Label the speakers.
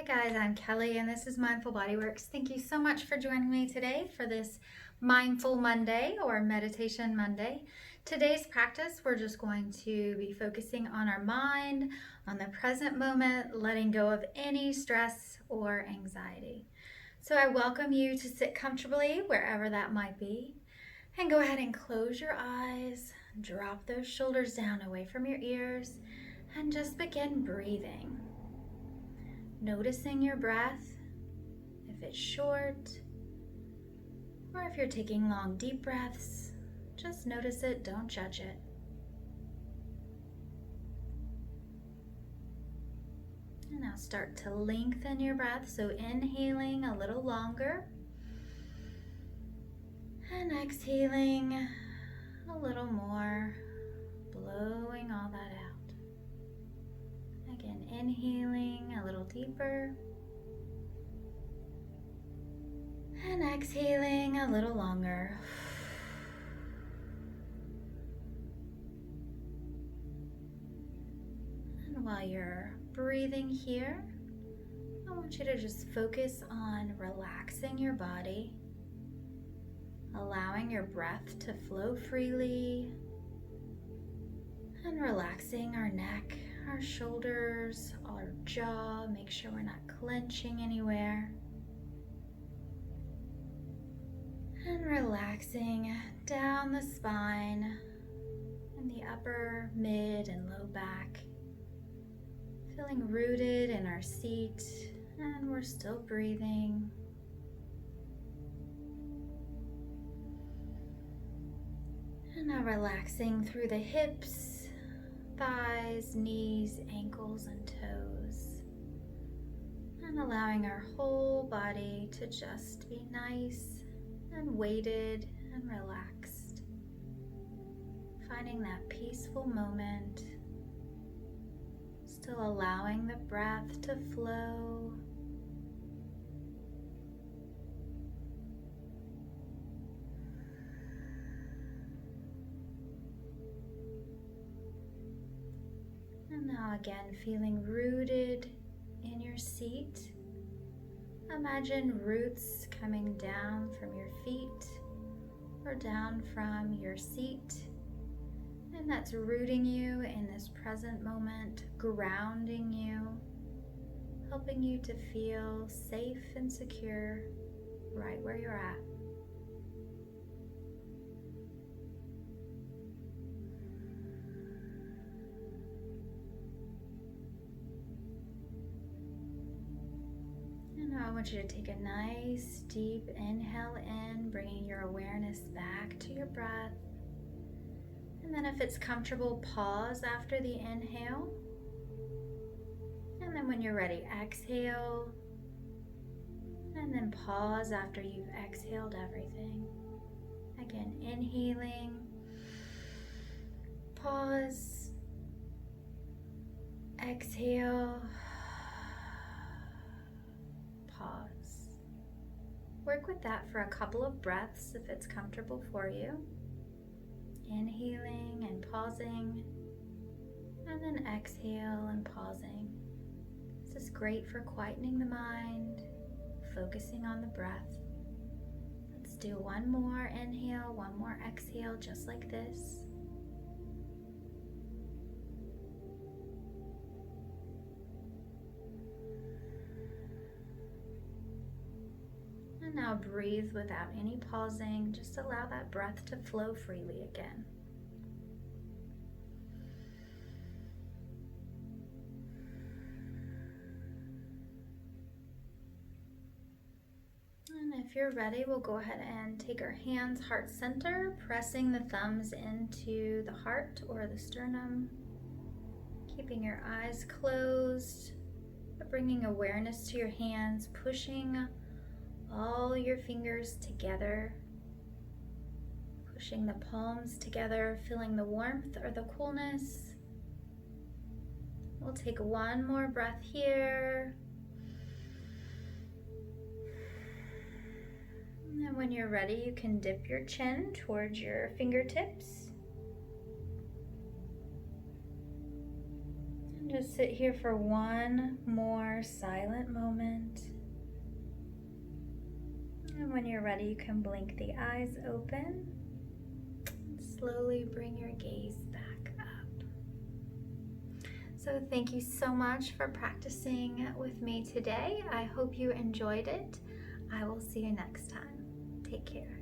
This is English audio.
Speaker 1: guys, I'm Kelly and this is Mindful Bodyworks. Thank you so much for joining me today for this Mindful Monday or Meditation Monday. Today's practice, we're just going to be focusing on our mind, on the present moment, letting go of any stress or anxiety. So I welcome you to sit comfortably wherever that might be and go ahead and close your eyes, drop those shoulders down away from your ears and just begin breathing. Noticing your breath, if it's short, or if you're taking long, deep breaths, just notice it, don't judge it. And now start to lengthen your breath, so inhaling a little longer, and exhaling a little more, blowing all that out. Again, inhaling a little deeper. And exhaling a little longer. And while you're breathing here, I want you to just focus on relaxing your body, allowing your breath to flow freely, and relaxing our neck, our shoulders, our jaw. Make sure we're not clenching anywhere. And relaxing down the spine and the upper, mid, and low back. Feeling rooted in our seat, and we're still breathing. And now relaxing through the hips, thighs, knees, ankles, and toes. And allowing our whole body to just be nice and weighted and relaxed. Finding that peaceful moment. Still allowing the breath to flow. And now again, feeling rooted in your seat. Imagine roots coming down from your feet or down from your seat. And that's rooting you in this present moment, grounding you, helping you to feel safe and secure right where you're at. And now I want you to take a nice deep inhale in, bringing your awareness back to your breath. And then if it's comfortable, pause after the inhale. And then when you're ready, exhale. And then pause after you've exhaled everything. Again, inhaling, pause, exhale, pause. Work with that for a couple of breaths if it's comfortable for you. Inhaling and pausing, and then exhale and pausing. This is great for quietening the mind, focusing on the breath. Let's do one more inhale, one more exhale, just like this. And now breathe without any pausing. Just allow that breath to flow freely again. And if you're ready, we'll go ahead and take our hands heart center, pressing the thumbs into the heart or the sternum. Keeping your eyes closed, but bringing awareness to your hands, pushing all your fingers together, pushing the palms together, feeling the warmth or the coolness. We'll take one more breath here. And then when you're ready, you can dip your chin towards your fingertips. Just sit here for one more silent moment. And when you're ready, you can blink the eyes open. Slowly bring your gaze back up. So thank you so much for practicing with me today. I hope you enjoyed it. I will see you next time. Take care.